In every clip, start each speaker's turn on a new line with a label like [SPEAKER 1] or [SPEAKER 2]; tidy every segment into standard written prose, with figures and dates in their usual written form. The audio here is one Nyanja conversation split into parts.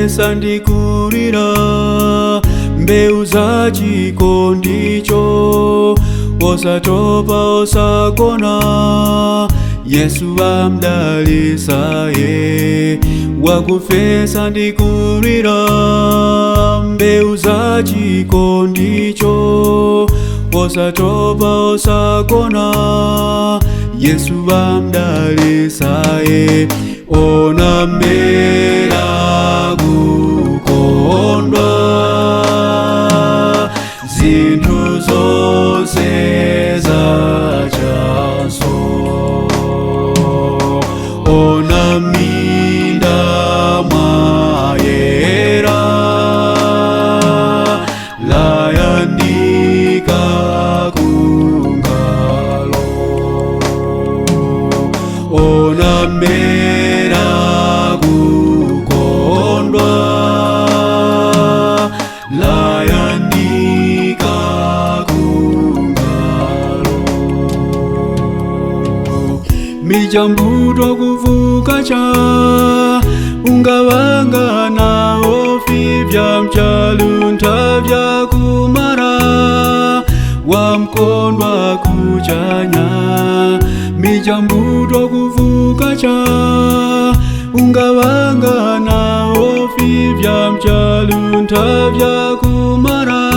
[SPEAKER 1] wakufesa ndikurira mbeu za chikondicho, osatopa osagona Yesu amdalisaye. Wakufesa ndikurira mbeu za chikondicho, osatopa osagona Yesu amdalisaye. Onamera kukondwa zinthu zonse zachaso. Onaminda mwayera layandika kungalo. Onamera kukondwa layandika kungalo. Mijambuto kuvuka cha ungawanga na ofi vya mchalunta vya kumara wamkondwa kuchanya. Mijambuto kuvuka cha ungawanga na ofi vya mchalunta vya kumara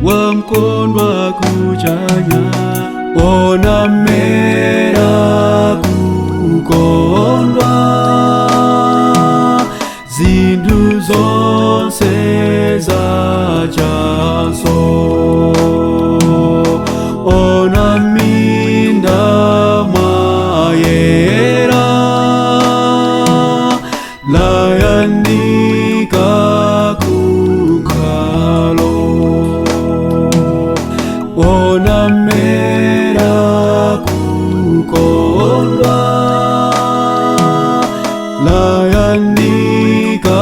[SPEAKER 1] wamkondwa kuchanya. Onamera kukondwa zinthu zonse zachaso. Onaminda mwayera layandika kungalo. Onamera kukondwa layandika